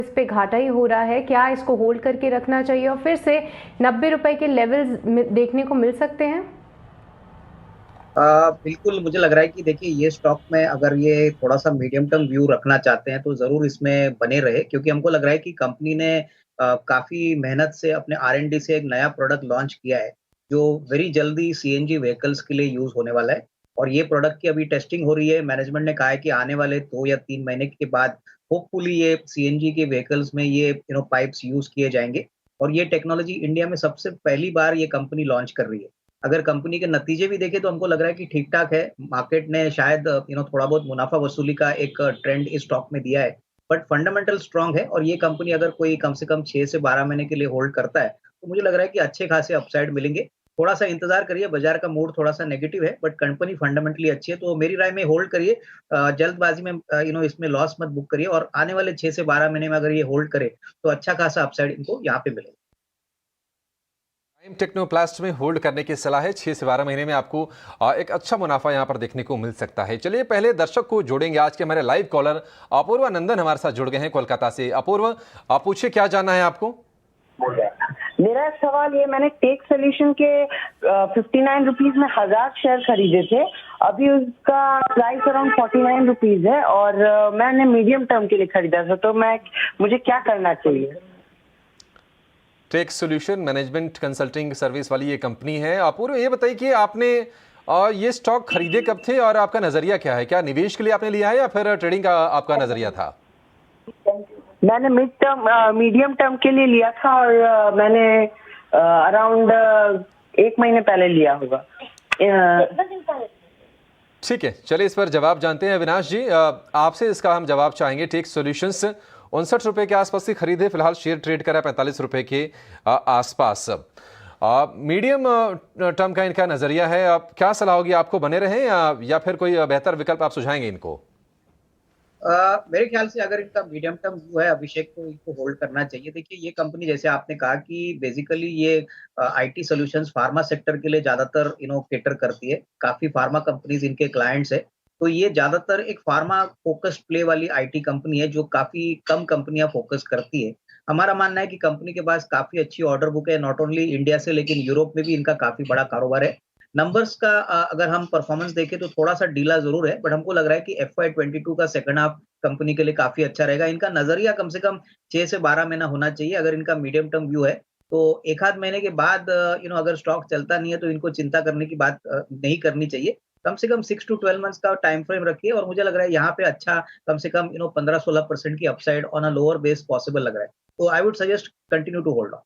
इस पे घाटा ही हो रहा है, क्या इसको होल्ड करके रखना चाहिए और फिर से 90 रुपए के लेवल्स देखने को मिल सकते हैं? बिल्कुल मुझे लग रहा है कि देखिए ये स्टॉक में अगर ये थोड़ा सा मीडियम टर्म व्यू रखना चाहते हैं तो जरूर इसमें बने रहे, क्योंकि हमको लग रहा है कि कंपनी ने काफी मेहनत से अपने R&D से एक नया प्रोडक्ट लॉन्च किया है जो वेरी जल्दी CNG व्हीकल्स के लिए यूज होने वाला है। और ये प्रोडक्ट की अभी टेस्टिंग हो रही है। मैनेजमेंट ने कहा है कि आने वाले 2 या 3 महीने के बाद होपफुली ये CNG के व्हीकल्स में ये पाइप्स यूज किए जाएंगे। और ये टेक्नोलॉजी इंडिया में सबसे पहली बार ये कंपनी लॉन्च कर रही है। अगर कंपनी के नतीजे भी देखें तो हमको लग रहा है कि ठीक-ठाक है। मार्केट ने शायद थोड़ा बहुत मुनाफ़ा वसूली का एक ट्रेंड इस स्टॉक में दिया है। बट फंडामेंटल स्ट्रांग है और ये कंपनी अगर कोई कम से कम 6 से 12 महीने के लिए होल्ड करता है, तो मुझे लग रहा है कि अच्छे खासे अपसाइड मिलेंगे। थोड़ा-सा इंतज़ार करिए, बाज़ार का मूड थोड़ा-सा नेगेटिव है, बट कंपनी फंडामेंटली अच्छी है, तो मेरी राय में होल्ड करिए। जल्दबाज़ी में इसमें लॉस मत बुक करिए और आने वाले 6 से 12 महीने में अगर ये होल्ड करे, तो अच्छा खासा अपसाइड इनको यहाँ पे मिलेगा। प्राइम टेक्नोप्लास्ट में होल्ड करने की सलाह है। 6 से 12 महीने में आपको एक अच्छा मुनाफा यहां पर देखने को मिल सकता है। चलिए पहले दर्शक को जोड़ेंगे। आज के हमारे लाइव कॉलर अपूर्वा नंदन हमारे साथ जुड़ गए हैं कोलकाता से। अपूर्व, आप पूछिए, क्या जानना है आपको? मेरा सवाल ये, मैंने टेक सोल्यूशन के 59 रुपीज में 1000 शेयर खरीदे थे। अभी उसका प्राइस अराउंड 49 रुपीज है और मैंने मीडियम टर्म के लिए खरीदा था, तो मुझे क्या करना चाहिए? Tech solution management consulting service वाली ये कंपनी है। अपूर्व, ये बताइए कि आपने ये स्टॉक खरीदे कब थे और आपका नजरिया क्या है? क्या निवेश के लिए आपने लिया है या फिर ट्रेडिंग का आपका नजरिया था? मैंने मीडियम टर्म के लिए लिया था और मैंने अराउंड 1 महीने पहले लिया होगा। ठीक है, चलिए इस पर जवाब जानते हैं। अविनाश जी, आपसे इसका हम जवाब चाहेंगे। टेक सॉल्यूशंस 59 रुपए के आसपास ही खरीदे, फिलहाल शेयर ट्रेड करा 45 रुपए के आसपास। मीडियम टर्म का इनका नजरिया है। अब क्या सलाह होगी, आपको बने रहें या फिर कोई बेहतर विकल्प आप सुझाएंगे इनको? मेरे ख्याल से अगर इनका मीडियम टर्म व्यू है अभिषेक, तो इनको होल्ड करना चाहिए। देखिए ये कंपनी, जैसे आपने कहा कि बेसिकली ये IT सॉल्यूशंस फार्मा सेक्टर के लिए ज्यादातर केटर करती है। काफी फार्मा कंपनीज इनके क्लाइंट्स है। तो ये ज्यादातर एक फार्मा फोकस्ड प्ले वाली IT कंपनी है जो काफी कम कंपनियां फोकस करती है। हमारा मानना है कि कंपनी के पास काफी अच्छी ऑर्डर बुक है, नॉट ओनली इंडिया से लेकिन यूरोप में भी इनका काफी बड़ा कारोबार है। नंबर्स का अगर हम परफॉर्मेंस देखें तो थोड़ा-सा ढीला ज़रूर है, बट हमको लग रहा है कि FY 22 का सेकंड हाफ कंपनी के लिए काफ़ी अच्छा रहेगा। इनका नज़रिया कम से कम 6 से 12 महीना होना चाहिए। अगर इनका मीडियम टर्म व्यू है, तो 1 आध महीने के बाद अगर स्टॉक चलता नहीं है तो इनको चिंता करने की बात नहीं करनी चाहिए। कम से कम 6 टू 12 मंथ्स का टाइम फ्रेम रखिए और मुझे लग रहा है यहाँ पे अच्छा कम से कम 15-16% की upside on a lower base possible लग रहा है। तो I would suggest continue to hold on.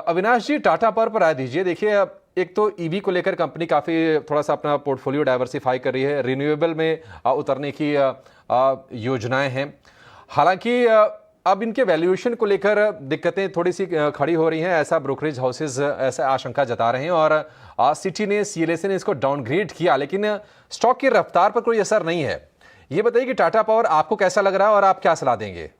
Avinash ji, Tata Power पर राय दीजिए। देखिए, अब एक तो ईवी को लेकर कंपनी काफ़ी थोड़ा सा अपना पोर्टफोलियो डाइवर्सिफाई कर रही है, रिन्यूएबल में उतरने की योजनाएं हैं। हालांकि अब इनके वैल्यूएशन को लेकर दिक्कतें थोड़ी सी खड़ी हो रही हैं, ऐसा ब्रोकरेज हाउसेज ऐसा आशंका जता रहे हैं और सिटी ने, CLSA ने इसको डाउनग्रेड किया, लेकिन स्टॉक की रफ्तार पर कोई असर नहीं है। ये बताइए कि टाटा पावर आपको कैसा लग रहा है और आप क्या सलाह देंगे?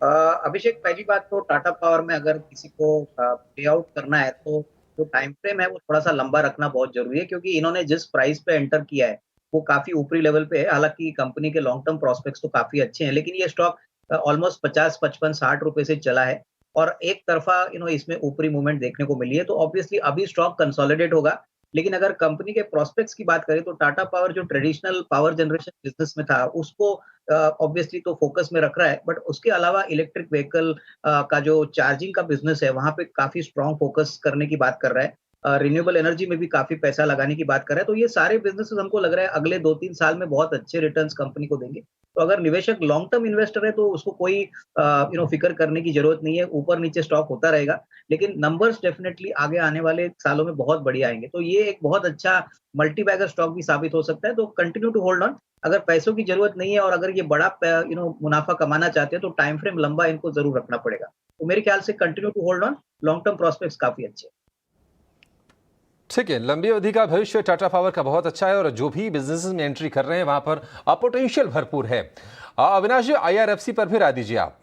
अभिषेक, पहली बात तो टाटा पावर में अगर किसी को पे आउट करना है तो जो टाइम फ्रेम है वो थोड़ा-सा लंबा रखना बहुत ज़रूरी है, क्योंकि इन्होंने जिस प्राइस पे एंटर किया है, वो काफ़ी ऊपरी लेवल पे है। हालाँकि कंपनी के लॉन्ग टर्म प्रोस्पेक्ट्स तो काफ़ी अच्छे हैं, लेकिन ये स्टॉक ऑलमोस्ट 50, 55, 60 रुपए से चला है और एक तरफ़ा इसमें ऊपरी मूवमेंट देखने को मिली है। तो ऑब्वियसली अभी स्टॉक कंसोलिडेट होगा, लेकिन अगर कंपनी के प्रोस्पेक्ट्स की बात करें तो टाटा पावर जो ट्रेडिशनल पावर जनरेशन बिज़नेस में था, उसको ऑब्वियसली तो फोकस में रख रहा है, बट उसके अलावा इलेक्ट्रिक व्हीकल का जो चार्जिंग का बिजनेस है वहां पे काफी स्ट्रांग फोकस करने की बात कर रहा है। रिन्यूएबल एनर्जी में भी काफी पैसा लगाने की बात कर रहा है। तो ये सारे बिजनेसेस हमको लग रहा है अगले 2-3 साल में बहुत अच्छे रिटर्न्स कंपनी को देंगे। तो अगर निवेशक लॉन्ग टर्म इन्वेस्टर है तो उसको कोई फिक्र करने की जरूरत नहीं है। ऊपर नीचे स्टॉक होता रहेगा, लेकिन नंबर्स डेफिनेटली आगे आने वाले सालों में बहुत बढ़िया आएंगे। तो ये एक बहुत अच्छा मल्टी बैगर स्टॉक भी साबित हो सकता है। तो कंटिन्यू टू होल्ड ऑन। अगर पैसों की जरूरत नहीं है और अगर ये बड़ा मुनाफा कमाना चाहते हैं तो टाइम फ्रेम लंबा इनको जरूर रखना पड़ेगा। तो मेरे ख्याल से continue to hold on. Long term prospects काफी अच्छे हैं। ठीक है, लंबी अवधि का भविष्य टाटा पावर का बहुत अच्छा है और जो भी बिजनेस में एंट्री कर रहे हैं वहां पर पोटेंशियल भरपूर है। अविनाश जी, IRFC पर भी राय दीजिए आप।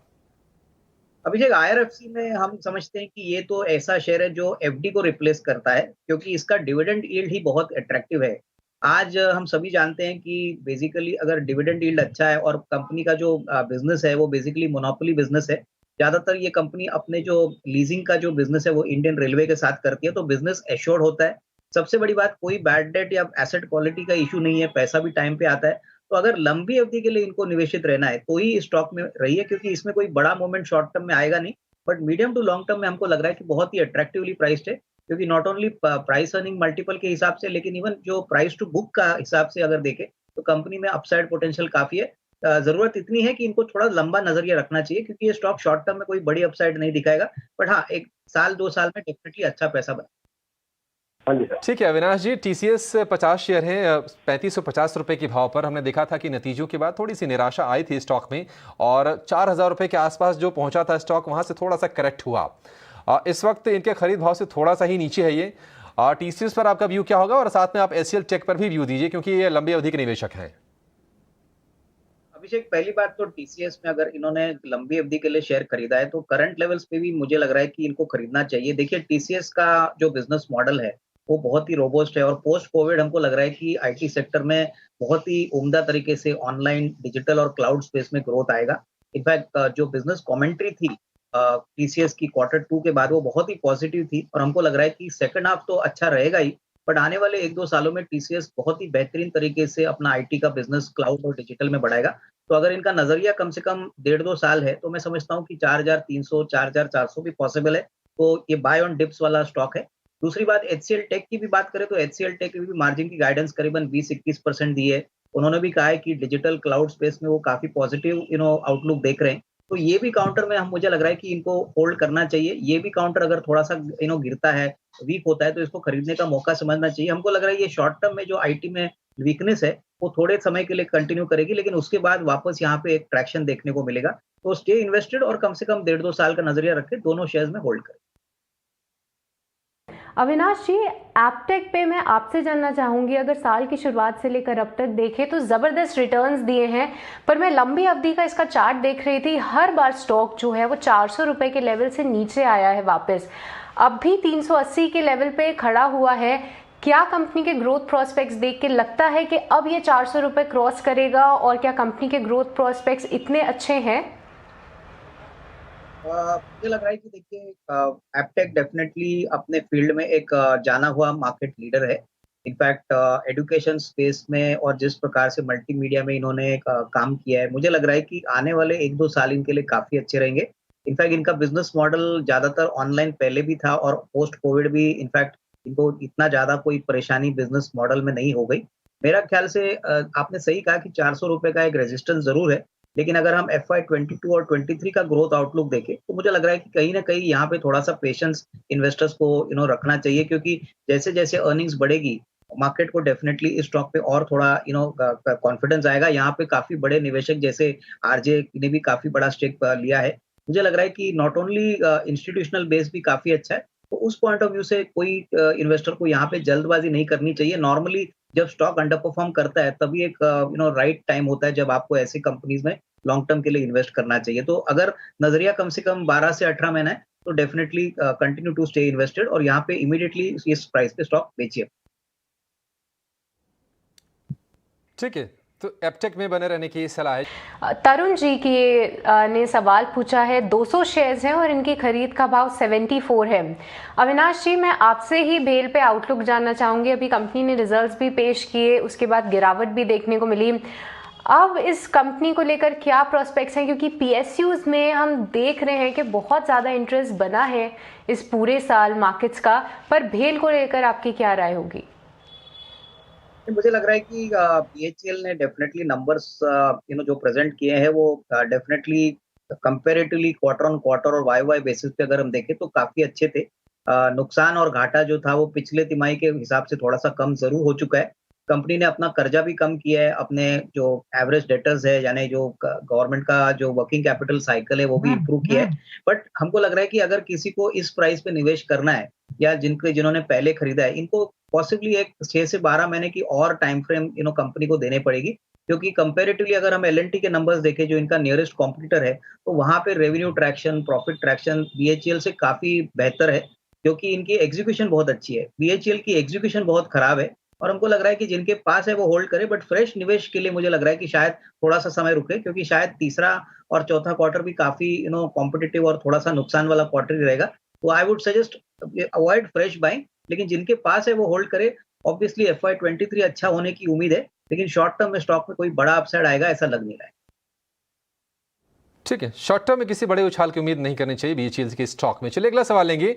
अभिषेक, IRFC में हम समझते हैं कि ये तो ऐसा शेयर है जो FD को रिप्लेस करता है, क्योंकि इसका डिविडेंड यील्ड ही बहुत अट्रैक्टिव है। आज हम सभी जानते हैं कि बेसिकली अगर डिविडेंड यील्ड अच्छा है और कंपनी का जो बिजनेस है वो बेसिकली मोनोपोली बिजनेस है। ज्यादातर ये कंपनी अपने जो लीजिंग का जो बिजनेस है वो इंडियन रेलवे के साथ करती है, तो बिजनेस एश्योर्ड होता है। सबसे बड़ी बात, कोई बैड डेट या एसेट क्वालिटी का इशू नहीं है, पैसा भी टाइम पे आता है। तो अगर लंबी अवधि के लिए इनको निवेशित रहना है तो ही स्टॉक में रहिए, क्योंकि इसमें कोई बड़ा मूवमेंट शॉर्ट टर्म में आएगा नहीं। But medium to long term में हमको लग रहा है कि बहुत ही अट्रैक्टिवली प्राइस्ड है, क्योंकि not only price earning multiple के हिसाब से, लेकिन इवन जो प्राइस टू बुक का हिसाब से अगर देखें तो कंपनी में अपसाइड पोटेंशियल काफी है। जरूरत इतनी है कि इनको थोड़ा लंबा नजरिया रखना चाहिए, क्योंकि ये स्टॉक शॉर्ट टर्म में कोई बड़ी अपसाइड नहीं दिखाएगा, बट हाँ, 1 साल 2 साल में डेफिनेटली अच्छा पैसा बना। हाँ जी सर। ठीक है अविनाश जी, टीसीएस 50 शेयर हैं 3550 रुपए के भाव पर। हमने देखा था कि नतीजों के बाद थोड़ी सी निराशा आई थी स्टॉक में और 4000 रुपए के आसपास जो पहुंचा था स्टॉक, वहां से थोड़ा सा करेक्ट हुआ। इस वक्त इनके खरीद भाव से थोड़ा सा ही नीचे है ये। टीसीएस पर आपका व्यू क्या होगा, और साथ में आप एचसीएल टेक पर भी व्यू दीजिए क्योंकि ये लंबी अवधि के निवेशक हैं। अभिषेक, पहली बात तो टीसीएस में अगर इन्होंने लंबी अवधि के लिए शेयर खरीदा है तो करंट लेवल्स पे भी मुझे लग रहा है कि इनको खरीदना चाहिए। देखिए, टीसीएस का जो बिजनेस मॉडल है वो बहुत ही रोबस्ट है, और पोस्ट कोविड हमको लग रहा है कि आईटी सेक्टर में बहुत ही उम्दा तरीके से ऑनलाइन, डिजिटल और क्लाउड स्पेस में ग्रोथ आएगा। इनफैक्ट जो बिजनेस कमेंट्री थी टीसीएस की Q2 के बाद वो बहुत ही पॉजिटिव थी, और हमको लग रहा है कि सेकंड हाफ तो अच्छा रहेगा ही, बट आने वाले 1-2 सालों में टीसीएस बहुत ही बेहतरीन तरीके से अपना आईटी का बिजनेस क्लाउड और डिजिटल में बढ़ाएगा। तो अगर इनका नजरिया कम से कम 1.5-2 साल है तो मैं समझता हूँ कि 4300 4400 भी पॉसिबल है। तो ये बाय ऑन डिप्स वाला स्टॉक है। दूसरी बात, एचसीएल टेक की भी बात करें तो एचसीएल टेक की भी मार्जिन की गाइडेंस करीबन 20-21% दी है। उन्होंने भी कहा है कि डिजिटल क्लाउड स्पेस में वो काफी पॉजिटिव आउटलुक देख रहे हैं। तो ये भी काउंटर में हम मुझे लग रहा है कि इनको होल्ड करना चाहिए। ये भी काउंटर अगर थोड़ा सा गिरता है, वीक होता है, तो इसको खरीदने का मौका समझना चाहिए। हमको लग रहा है ये शॉर्ट टर्म में जो आईटी में वीकनेस है वो थोड़े समय के लिए कंटिन्यू करेगी, लेकिन उसके बाद वापस यहाँ पे एक ट्रैक्शन देखने को मिलेगा। तो स्टे इन्वेस्टेड और कम से कम 1.5-2 साल का नजरिया रखें, दोनों शेयर्स में होल्ड करें। अविनाश जी, एपटेक पे मैं आपसे जानना चाहूंगी, अगर साल की शुरुआत से लेकर अब तक देखें तो ज़बरदस्त रिटर्न्स दिए हैं, पर मैं लंबी अवधि का इसका चार्ट देख रही थी, हर बार स्टॉक जो है वो 400 रुपए के लेवल से नीचे आया है वापस। अब भी 380 के लेवल पे खड़ा हुआ है। क्या कंपनी के ग्रोथ प्रोस्पेक्ट्स देख के लगता है कि अब ये 400 रुपए क्रॉस करेगा, और क्या कंपनी के ग्रोथ प्रोस्पेक्ट्स इतने अच्छे हैं? मुझे लग रहा है कि देखिए, एपटेक डेफिनेटली अपने फील्ड में एक जाना हुआ मार्केट लीडर है। इनफैक्ट एजुकेशन स्पेस में और जिस प्रकार से मल्टीमीडिया में इन्होंने काम किया है, मुझे लग रहा है कि आने वाले 1-2 साल इनके लिए काफी अच्छे रहेंगे। इनफैक्ट इनका बिजनेस मॉडल ज्यादातर ऑनलाइन पहले भी था और पोस्ट कोविड भी इनफैक्ट इनको इतना ज्यादा कोई परेशानी बिजनेस मॉडल में नहीं हो गई। मेरा ख्याल से आपने सही कहा कि 400 रुपए का एक रेजिस्टेंस जरूर है, लेकिन अगर हम FY 22 और 23 का ग्रोथ आउटलुक देखें तो मुझे लग रहा है कि कहीं ना कहीं यहाँ पे थोड़ा सा पेशेंस इन्वेस्टर्स को रखना चाहिए, क्योंकि जैसे जैसे अर्निंग्स बढ़ेगी मार्केट को डेफिनेटली इस स्टॉक पे और थोड़ा कॉन्फिडेंस आएगा। यहाँ पे काफी बड़े निवेशक जैसे आरजे ने भी काफी बड़ा स्टेक लिया है। मुझे लग रहा है कि नॉट ओनली इंस्टीट्यूशनल बेस भी काफी अच्छा है, तो उस पॉइंट ऑफ व्यू से कोई इन्वेस्टर को यहाँ पे जल्दबाजी नहीं करनी चाहिए। नॉर्मली जब स्टॉक अंडर परफॉर्म करता है तभी एक राइट टाइम होता है जब आपको ऐसी कंपनीज में लॉन्ग टर्म के लिए इन्वेस्ट करना चाहिए। तो अगर नजरिया कम से कम 12 से 18 महीना है तो definitely continue to stay invested, और यहाँ पे इमीडिएटली इस प्राइस पे स्टॉक बेचिए। ठीक है, तो एपटेक में बने रहने की सलाह है। तरुण जी की ने सवाल पूछा है, 200 शेयर्स हैं और इनकी खरीद का भाव 74 है। अविनाश जी, मैं आपसे ही भेल पे आउटलुक जानना चाहूंगी। अभी कंपनी ने रिजल्ट्स भी पेश किए, उसके बाद गिरावट भी देखने को मिली। अब इस कंपनी को लेकर क्या प्रोस्पेक्ट्स हैं, क्योंकि पीएसयूज में हम देख रहे हैं कि बहुत ज़्यादा इंटरेस्ट बना है इस पूरे साल मार्केट्स का, पर भेल को लेकर आपकी क्या राय होगी? मुझे लग रहा है कि बीएचईएल ने डेफिनेटली नंबर्स जो प्रेजेंट किए हैं वो definitely comparatively quarter on quarter और वाई बेसिस पे अगर हम देखें तो काफी अच्छे थे। नुकसान और घाटा जो था वो पिछले तिमाही के हिसाब से थोड़ा सा कम जरूर हो चुका है। कंपनी ने अपना कर्जा भी कम किया है, अपने जो एवरेज डेटर्स है यानी जो गवर्नमेंट का जो वर्किंग कैपिटल साइकिल है वो भी इम्प्रूव किया है। बट हमको लग रहा है कि अगर किसी को इस प्राइस पे निवेश करना है या जिन्होंने पहले खरीदा है, इनको पॉसिबली एक 6 से 12 महीने की और टाइम फ्रेम कंपनी को देने पड़ेगी, क्योंकि कंपैरेटिवली अगर हम एल&टी के नंबर्स देखें जो इनका नियरेस्ट कॉम्पिटिटर है, तो वहां पे revenue traction, profit traction BHEL से काफी बेहतर है, क्योंकि इनकी एग्जीक्यूशन बहुत अच्छी है। बीएचईएल की एग्जीक्यूशन बहुत खराब है, और हमको लग रहा है कि जिनके पास है वो होल्ड करे, बट फ्रेश निवेश के लिए मुझे लग रहा है कि शायद थोड़ा सा समय रुके, क्योंकि शायद तीसरा और चौथा क्वार्टर भी काफी कॉम्पिटिटिव और थोड़ा सा नुकसान वाला क्वार्टर ही रहेगा। तो I would suggest avoid fresh buying, लेकिन जिनके पास है वो होल्ड करे। ऑब्वियसली FY23 अच्छा होने की उम्मीद है, लेकिन शॉर्ट टर्म में स्टॉक में कोई बड़ा अपसाइड आएगा ऐसा लग नहीं रहा है। ठीक है, शॉर्ट टर्म में किसी बड़े उछाल की उम्मीद नहीं करनी चाहिए BHEL के स्टॉक में। चलिए अगला सवाल लेंगे।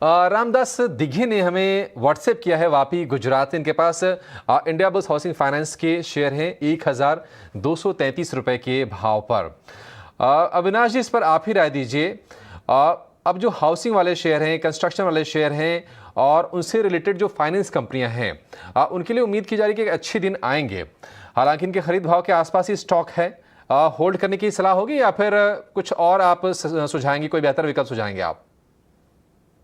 रामदास दिघे ने हमें व्हाट्सएप किया है, वापी गुजरात। इनके पास इंडियाबुल्स हाउसिंग फाइनेंस के शेयर हैं 1233 रुपए के भाव पर। अविनाश जी, इस पर आप ही राय दीजिए। अब जो हाउसिंग वाले शेयर हैं, कंस्ट्रक्शन वाले शेयर हैं और उनसे रिलेटेड जो फाइनेंस कंपनियां हैं, उनके लिए उम्मीद की जा रही है कि अच्छे दिन आएंगे। हालांकि इनके खरीद भाव के आसपास ही स्टॉक है। होल्ड करने की सलाह होगी या फिर कुछ और आप सुझाएंगे, कोई बेहतर विकल्प सुझाएंगे आप?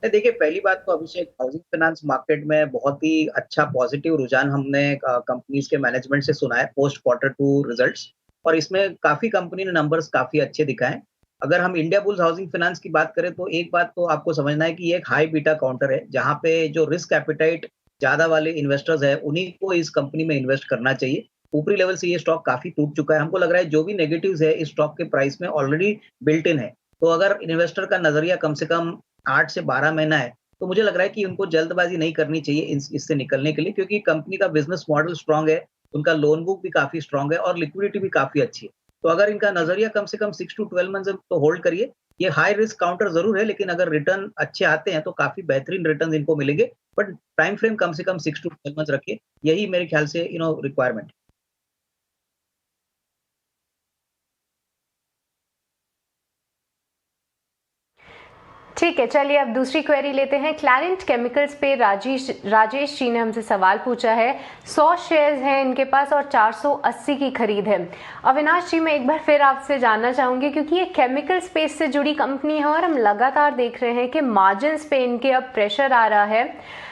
देखिए, पहली बात तो अभिषेक, हाउसिंग फाइनेंस मार्केट में बहुत ही अच्छा पॉजिटिव रुझान हमने कंपनीज के मैनेजमेंट से सुना है पोस्ट Q2 रिजल्ट्स, और इसमें काफी कंपनी ने नंबर्स काफी अच्छे दिखाए। अगर हम इंडिया बुल्स हाउसिंग फाइनेंस की बात करें तो एक बात तो आपको समझना है कि ये एक हाई बीटा काउंटर है, जहां पे जो रिस्क एपिटाइट ज्यादा वाले इन्वेस्टर्स है उन्हीं को इस कंपनी में इन्वेस्ट करना चाहिए। ऊपरी लेवल से ये स्टॉक काफी टूट चुका है। हमको लग रहा है जो भी नेगेटिव्स है इस स्टॉक के प्राइस में ऑलरेडी बिल्ट इन है। तो अगर इन्वेस्टर का नजरिया कम से कम 8 से 12 महीना है, तो मुझे लग रहा है कि उनको जल्दबाजी नहीं करनी चाहिए इससे निकलने के लिए, क्योंकि कंपनी का बिजनेस मॉडल स्ट्रांग है, उनका लोन बुक भी काफी स्ट्रांग है और लिक्विडिटी भी काफी अच्छी है। तो अगर इनका नजरिया कम से कम 6 to 12 मंथ्स है तो होल्ड करिए। ये हाई रिस्क काउंटर जरूर है, लेकिन अगर रिटर्न अच्छे आते हैं तो काफी बेहतरीन रिटर्न इनको मिलेंगे। बट टाइम फ्रेम कम से कम 6 to 12 मंथ्स रखिए, यही मेरे ख्याल से रिक्वायरमेंट है। ठीक है, चलिए अब दूसरी क्वेरी लेते हैं। क्लैरेंट केमिकल्स पे राजेश जी ने हमसे सवाल पूछा है। 100 शेयर्स हैं इनके पास और 480 की खरीद है। अविनाश जी, मैं एक बार फिर आपसे जानना चाहूंगी, क्योंकि ये केमिकल स्पेस से जुड़ी कंपनी है और हम लगातार देख रहे हैं कि मार्जिन्स पे इनके अब प्रेशर आ रहा है।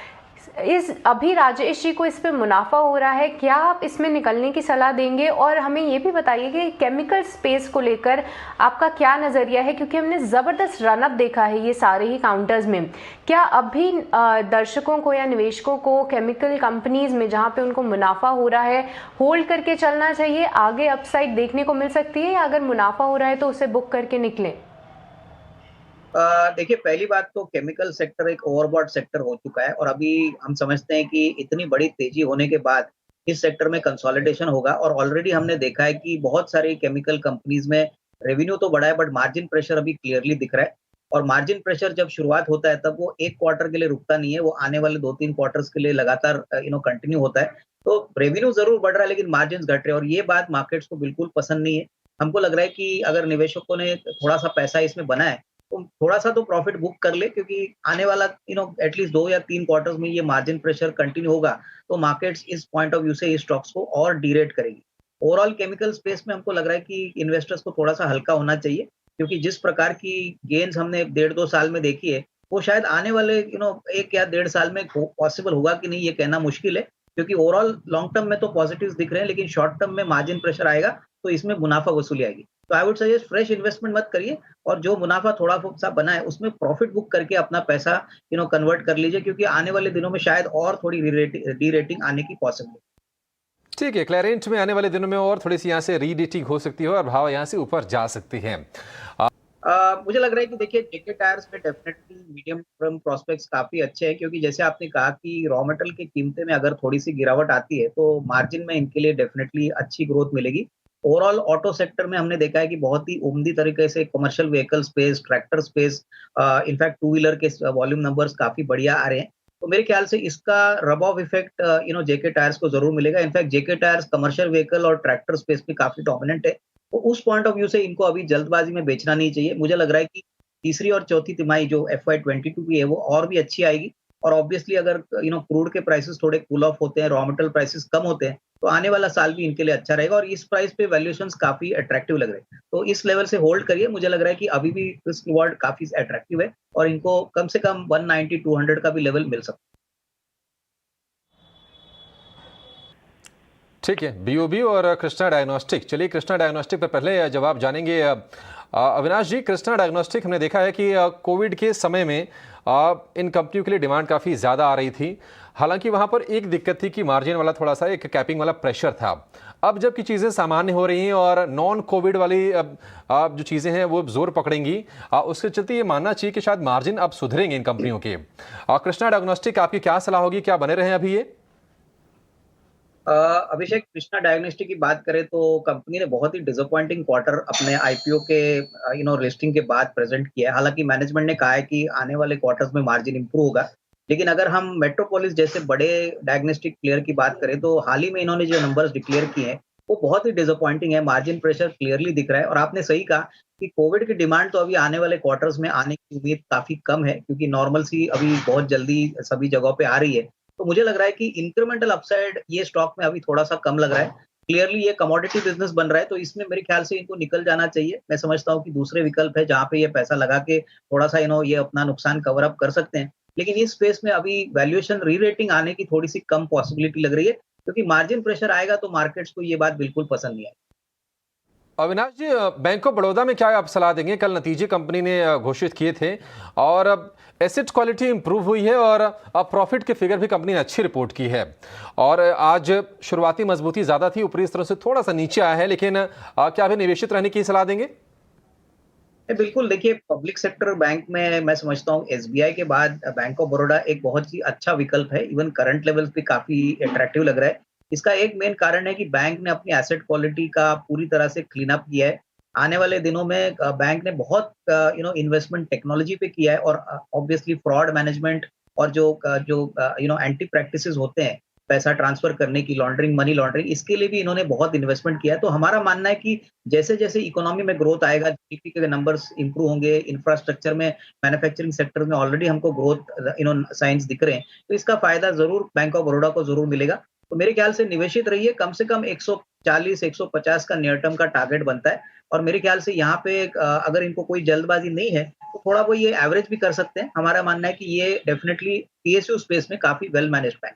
अभी राजेश जी को इस पे मुनाफा हो रहा है, क्या आप इसमें निकलने की सलाह देंगे? और हमें ये भी बताइए कि केमिकल स्पेस को लेकर आपका क्या नज़रिया है, क्योंकि हमने ज़बरदस्त रनअप देखा है ये सारे ही काउंटर्स में। क्या अभी दर्शकों को या निवेशकों को केमिकल कंपनीज में जहां पे उनको मुनाफा हो रहा है होल्ड करके चलना चाहिए, आगे अपसाइड देखने को मिल सकती है, या अगर मुनाफा हो रहा है तो उसे बुक करके निकलें? देखिए, पहली बात तो केमिकल सेक्टर एक ओवरबॉट सेक्टर हो चुका है, और अभी हम समझते हैं कि इतनी बड़ी तेजी होने के बाद इस सेक्टर में कंसोलिडेशन होगा। और ऑलरेडी हमने देखा है कि बहुत सारी केमिकल कंपनीज में रेवेन्यू तो बढ़ा है, बट मार्जिन प्रेशर अभी क्लियरली दिख रहा है। और मार्जिन प्रेशर जब शुरुआत होता है तब वो एक क्वार्टर के लिए रुकता नहीं है, वो आने वाले 2-3 क्वार्टर्स के लिए लगातार कंटिन्यू होता है। तो रेवेन्यू जरूर बढ़ रहा है, लेकिन मार्जिन घट रहे हैं, और ये बात मार्केट्स को बिल्कुल पसंद नहीं है। हमको लग रहा है कि अगर निवेशकों ने थोड़ा सा पैसा इसमें बना है तो थोड़ा सा तो प्रॉफिट बुक कर ले, क्योंकि आने वाला एटलीस्ट 2 या 3 क्वार्टर्स में ये मार्जिन प्रेशर कंटिन्यू होगा, तो मार्केट्स इस पॉइंट ऑफ व्यू से इस स्टॉक्स को और डीरेट करेगी। ओवरऑल केमिकल स्पेस में हमको लग रहा है कि इन्वेस्टर्स को थोड़ा सा हल्का होना चाहिए, क्योंकि जिस प्रकार की गेन्स हमने 1.5-2 साल में देखी है, वो शायद आने वाले 1 या 1.5 साल में पॉसिबल होगा कि नहीं, ये कहना मुश्किल है। क्योंकि ओवरऑल लॉन्ग टर्म में तो पॉजिटिव्स दिख रहे हैं, लेकिन शॉर्ट टर्म में मार्जिन प्रेशर आएगा तो इसमें मुनाफा वसूली आएगी। तो I would suggest fresh investment मत करिए, और जो मुनाफा थोड़ा सा बना है उसमें प्रॉफिट बुक करके अपना पैसा कन्वर्ट कर लीजिए, क्योंकि आने वाले दिनों में शायद और थोड़ी डी रेटिंग आने की पॉसिबिलिटी। ठीक है, क्लैरेंट में आने वाले दिनों में और थोड़ी सी यहाँ से रीडेटिंग हो सकती है और भाव यहाँ से ऊपर जा सकती है। मुझे लग रहा है कि देखिए, जेके टायर्स में डेफिनेटली मीडियम टर्म प्रोस्पेक्ट्स काफी अच्छे हैं, क्योंकि जैसे आपने कहा कि रॉ मटेरियल की कीमतें में अगर थोड़ी सी गिरावट आती है तो मार्जिन में इनके लिए डेफिनेटली अच्छी ग्रोथ मिलेगी। ओवरऑल ऑटो सेक्टर में हमने देखा है कि बहुत ही उम्दी तरीके से commercial vehicle space, tractor space, in fact two wheeler के वॉल्यूम नंबर्स काफी बढ़िया आ रहे हैं। तो मेरे ख्याल से इसका रब ऑफ इफेक्ट जेके टायर्स को जरूर मिलेगा। इनफैक्ट जेके टायर्स कमर्शियल व्हीकल और ट्रैक्टर स्पेस में काफी डोमिनेंट है, तो उस पॉइंट ऑफ व्यू से इनको अभी जल्दबाजी में बेचना नहीं चाहिए। मुझे लग रहा है कि तीसरी और चौथी तिमाही जो FY22 की है वो और भी अच्छी आएगी, और ऑब्वियसली अगर क्रूड के प्राइसेस थोड़े कूल ऑफ होते हैं, रॉ मटेरियल प्राइसेस कम होते हैं, तो आने वाला साल भी इनके लिए अच्छा रहेगा, और इस प्राइस पे वैल्यूएशंस काफी अट्रैक्टिव लग रहे हैं। तो इस लेवल से होल्ड करिए। मुझे लग रहा है कि अभी भी रिस्क रिवॉर्ड काफी अट्रैक्टिव है, और इनको कम से कम 190-200 का भी लेवल मिल सकता है। ठीक है, BOB और कृष्णा डायग्नोस्टिक। चलिए कृष्णा डायग्नोस्टिक पर पहले जवाब जानेंगे। अविनाश जी, कृष्णा डायग्नोस्टिक हमने देखा है कि कोविड के समय में इन कंपनियों के लिए डिमांड काफ़ी ज़्यादा आ रही थी। हालांकि वहां पर एक दिक्कत थी कि मार्जिन वाला थोड़ा सा एक कैपिंग वाला प्रेशर था। अब जबकि चीज़ें सामान्य हो रही हैं और नॉन कोविड वाली जो चीज़ें हैं वो जोर पकड़ेंगी, उसके चलते ये मानना चाहिए कि शायद मार्जिन अब सुधरेंगे इन कंपनियों के। कृष्णा डायग्नोस्टिक, आपकी क्या सलाह होगी, क्या बने रहे अभी ये? अभिषेक, कृष्णा डायग्नोस्टिक की बात करें तो कंपनी ने बहुत ही डिसअपॉइंटिंग क्वार्टर अपने आईपीओ के लिस्टिंग के बाद प्रेजेंट किया है। हालांकि मैनेजमेंट ने कहा है कि आने वाले क्वार्टर्स में मार्जिन इंप्रूव होगा, लेकिन अगर हम मेट्रोपोलिस जैसे बड़े डायग्नोस्टिक प्लेयर की बात करें तो हाल ही में इन्होंने जो नंबर्स डिक्लेयर किए हैं वो बहुत ही डिसअपॉइंटिंग है। मार्जिन प्रेशर क्लियरली दिख रहा है और आपने सही कहा कि कोविड की डिमांड तो अभी आने वाले क्वार्टर्स में आने की उम्मीद काफी कम है, क्योंकि नॉर्मल सी अभी बहुत जल्दी सभी जगहों पे आ रही है। तो मुझे लग रहा है कि इंक्रीमेंटल अपसाइड ये स्टॉक में अभी थोड़ा सा कम लग रहा है। क्लियरली ये कमोडिटी बिजनेस बन रहा है, तो इसमें मेरे ख्याल से इनको निकल जाना चाहिए। मैं समझता हूँ कि दूसरे विकल्प है जहाँ पे ये पैसा लगा के थोड़ा सा ये अपना नुकसान कवर अप कर सकते हैं। लेकिन इस स्पेस में अभी वैल्यूएशन री रेटिंग आने की थोड़ी सी कम पॉसिबिलिटी लग रही है, क्योंकि मार्जिन प्रेशर आएगा तो मार्केट्स को ये बात बिल्कुल पसंद नहीं आएगी। अविनाश जी, बैंक ऑफ बड़ौदा में क्या आप सलाह देंगे? कल नतीजे कंपनी ने घोषित किए थे और अब एसेट क्वालिटी इंप्रूव हुई है और अब प्रॉफिट के फिगर भी कंपनी ने अच्छी रिपोर्ट की है और आज शुरुआती मजबूती ज़्यादा थी, ऊपरी स्तर से थोड़ा सा नीचे आया है, लेकिन क्या अभी निवेशित रहने की सलाह देंगे? बिल्कुल, देखिए पब्लिक सेक्टर बैंक में मैं समझता हूँ एसबीआई के बाद बैंक ऑफ बड़ौदा एक बहुत ही अच्छा विकल्प है। इवन करंट लेवल्स भी काफी अट्रैक्टिव लग रहा है। इसका एक मेन कारण है कि बैंक ने अपनी एसेट क्वालिटी का पूरी तरह से क्लीन अप किया है। आने वाले दिनों में बैंक ने बहुत इन्वेस्टमेंट टेक्नोलॉजी पे किया है और ऑब्वियसली फ्रॉड मैनेजमेंट और जो एंटी प्रैक्टिसेस होते हैं, पैसा ट्रांसफर करने की, लॉन्ड्रिंग, मनी लॉन्ड्रिंग, इसके लिए भी इन्होंने बहुत इन्वेस्टमेंट किया है। तो हमारा मानना है कि जैसे-जैसे इकोनॉमी में ग्रोथ आएगा, जीडीपी के नंबर्स इंप्रूव होंगे, इंफ्रास्ट्रक्चर में, मैन्युफैक्चरिंग सेक्टर में ऑलरेडी हमको ग्रोथ साइंस दिख रहे हैं, तो इसका फायदा ज़रूर बैंक ऑफ बड़ौदा को ज़रूर मिलेगा। तो मेरे ख्याल से निवेशित रहिए, कम से कम 140-150 का नियर टर्म का टारगेट बनता है और मेरे ख्याल से यहाँ पे अगर इनको कोई जल्दबाजी नहीं है, तो थोड़ा वो ये एवरेज भी कर सकते हैं। हमारा मानना है कि ये डेफिनिटली पीएसयू स्पेस में काफ़ी वेल मैनेज्ड बैंक।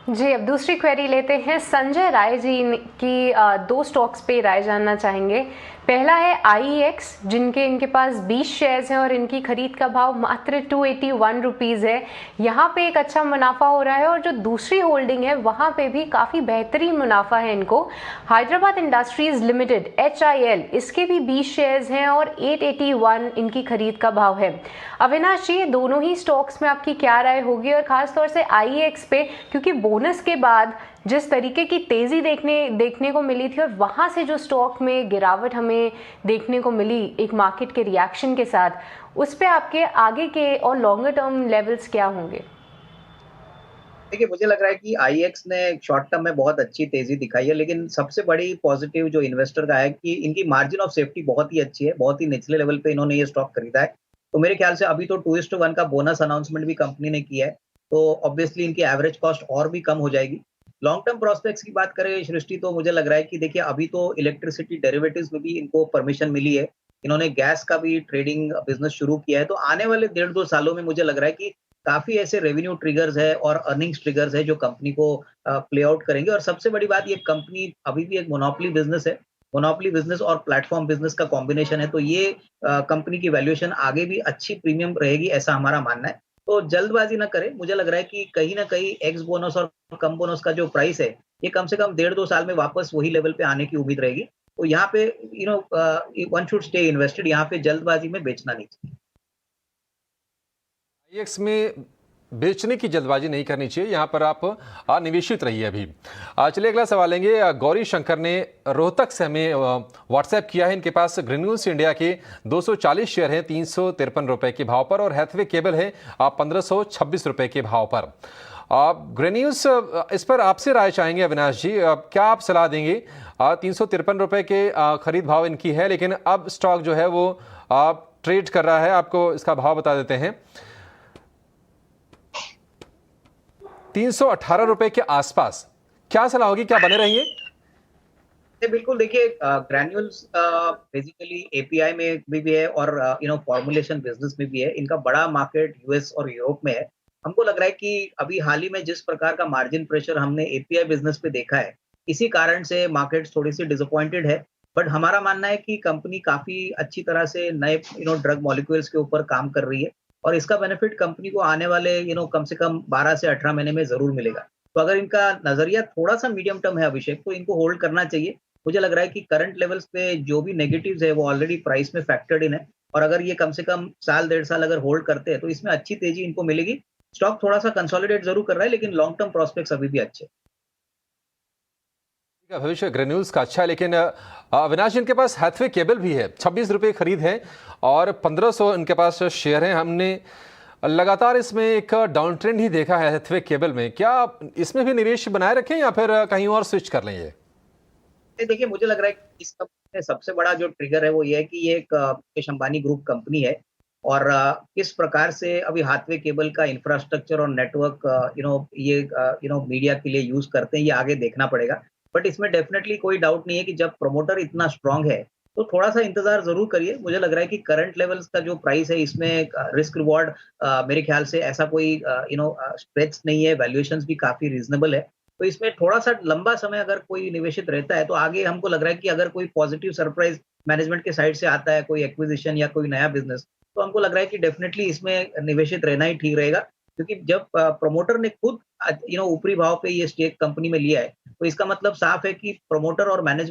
जी, अब दूसरी क्वेरी लेते हैं। संजय राय जी की दो स्टॉक्स पे राय जानना चाहेंगे। पहला है IEX, जिनके इनके पास 20 शेयर्स हैं और इनकी खरीद का भाव मात्र 281 रुपीज़ है। यहाँ पे एक अच्छा मुनाफा हो रहा है और जो दूसरी होल्डिंग है वहाँ पे भी काफ़ी बेहतरीन मुनाफा है इनको। हैदराबाद इंडस्ट्रीज लिमिटेड HIL, इसके भी 20 शेयर्स हैं और 881 इनकी खरीद का भाव है। अविनाश जी, दोनों ही स्टॉक्स में आपकी क्या राय होगी और खासतौर से IEX पे, क्योंकि बोनस के बाद जिस तरीके की तेजी देखने को मिली थी और वहां से जो स्टॉक में गिरावट हमें देखने को मिली एक मार्केट के रिएक्शन के साथ, उस पे आपके आगे के और लॉन्गर टर्म लेवल्स क्या होंगे? देखिए, मुझे लग रहा है कि IEX ने शॉर्ट टर्म में बहुत अच्छी तेजी दिखाई है, लेकिन सबसे बड़ी पॉजिटिव जो इन्वेस्टर का है कि इनकी मार्जिन ऑफ सेफ्टी बहुत ही अच्छी है। बहुत ही निचले लेवल पे इन्होंने ये स्टॉक खरीदा है। तो मेरे ख्याल से अभी तो 2:1 का बोनस अनाउंसमेंट भी कंपनी ने किया है, तो ऑब्वियसली इनकी एवरेज कॉस्ट और भी कम हो जाएगी। लॉन्ग टर्म प्रोस्पेक्ट्स की बात करें सृष्टि, तो मुझे लग रहा है कि देखिए अभी तो इलेक्ट्रिसिटी डेरिवेटिव्स में भी इनको परमिशन मिली है। इन्होंने गैस का भी ट्रेडिंग बिजनेस शुरू किया है। तो आने वाले 1.5-2 सालों में मुझे लग रहा है कि काफी ऐसे रेवेन्यू ट्रिगर्स है और अर्निंग्स ट्रिगर्स है जो कंपनी को प्ले आउट करेंगे। और सबसे बड़ी बात, ये कंपनी अभी भी एक मोनोपोली बिजनेस है। मोनोपोली बिजनेस और प्लेटफॉर्म बिजनेस का कॉम्बिनेशन है, तो ये कंपनी की वैल्यूएशन आगे भी अच्छी प्रीमियम रहेगी, ऐसा हमारा मानना है। तो जल्दबाजी ना करें। मुझे लग रहा है कि कहीं ना कहीं एक्स बोनस और कम बोनस का जो प्राइस है, ये कम से कम 1.5-2 साल में वापस वही लेवल पे आने की उम्मीद रहेगी। तो यहाँ पे वन शुड स्टे इन्वेस्टेड, यहाँ पे जल्दबाजी में बेचना नहीं चाहिए। IEX में बेचने की जल्दबाजी नहीं करनी चाहिए, यहाँ पर आप निवेशित रहिए अभी। चलिए अगला सवाल लेंगे। गौरी शंकर ने रोहतक से हमें व्हाट्सएप किया है। इनके पास ग्रेन्यूल्स इंडिया के 240 शेयर हैं 353 रुपए के भाव पर और हैथवे केबल है 1526 रुपए के भाव पर। ग्रेन्यूल्स, इस पर आपसे राय चाहेंगे अविनाश जी, क्या आप सलाह देंगे? 353 रुपए के खरीद भाव इनकी है, लेकिन अब स्टॉक जो है वो ट्रेड कर रहा है। आपको इसका भाव बता देते हैं, 318 रुपए के आसपास। क्या सलाह होगी, क्या बने रहेंगे? बिल्कुल, देखिए ग्रैन्यूल्स बेसिकली एपीआई में भी है और फॉर्मुलेशन बिजनेस में भी है। इनका बड़ा मार्केट यूएस और यूरोप में है। हमको लग रहा है कि अभी हाल ही में जिस प्रकार का मार्जिन प्रेशर हमने एपीआई बिजनेस पे देखा है, इसी कारण से मार्केट्स थोड़ी सी डिसअपॉइंटेड है। बट हमारा मानना है कि कंपनी काफी अच्छी तरह से नए ड्रग मॉलिक्यूल्स के ऊपर काम कर रही है और इसका बेनिफिट कंपनी को आने वाले कम से कम 12 से 18 महीने में जरूर मिलेगा। तो अगर इनका नजरिया थोड़ा सा मीडियम टर्म है अभिषेक, तो इनको होल्ड करना चाहिए। मुझे लग रहा है कि करंट लेवल्स पे जो भी नेगेटिव्स है वो ऑलरेडी प्राइस में फैक्टर्ड इन है और अगर ये कम से कम साल 1.5 साल अगर होल्ड करते हैं तो इसमें अच्छी तेजी इनको मिलेगी। स्टॉक थोड़ा सा कंसोलिडेट जरूर कर रहा है लेकिन लॉन्ग टर्म प्रोस्पेक्ट्स अभी भी अच्छे। का भविष्य ग्रेन्यूल्स का अच्छा है, लेकिन अविनाश इनके पास हैथवे केबल भी है, 26 रुपये खरीद है और 1500 इनके पास शेयर हैं। हमने लगातार इसमें एक डाउन ट्रेंड ही देखा है हैथवे केबल में। क्या इसमें भी निवेश बनाए रखें या फिर कहीं और स्विच कर लें? ये देखिए, मुझे लग रहा है कि इस कंपनी में सबसे बड़ा जो ट्रिगर है वो ये है कि ये एक मुकेश अंबानी ग्रुप कंपनी है और किस प्रकार से अभी हाथवे केबल का इंफ्रास्ट्रक्चर और नेटवर्क ये मीडिया के लिए यूज करते हैं, ये आगे देखना पड़ेगा। बट इसमें डेफिनेटली कोई डाउट नहीं है कि जब प्रमोटर इतना स्ट्रांग है तो थोड़ा सा इंतजार जरूर करिए। मुझे लग रहा है कि करंट लेवल्स का जो प्राइस है इसमें रिस्क रिवॉर्ड मेरे ख्याल से ऐसा कोई स्ट्रेच नहीं है, वैल्यूएशंस भी काफी रीजनेबल है। तो इसमें थोड़ा सा लंबा समय अगर कोई निवेशित रहता है तो आगे हमको लग रहा है कि अगर कोई पॉजिटिव सरप्राइज मैनेजमेंट के साइड से आता है, कोई एक्विजिशन या कोई नया बिजनेस, तो हमको लग रहा है कि डेफिनेटली इसमें निवेशित रहना ही ठीक रहेगा। क्योंकि जब प्रमोटर ने खुद ऊपरी भाव पे ये स्टेक कंपनी में लिया है तो इसका मतलब साफ है कि प्रमोटर और मैनेजमेंट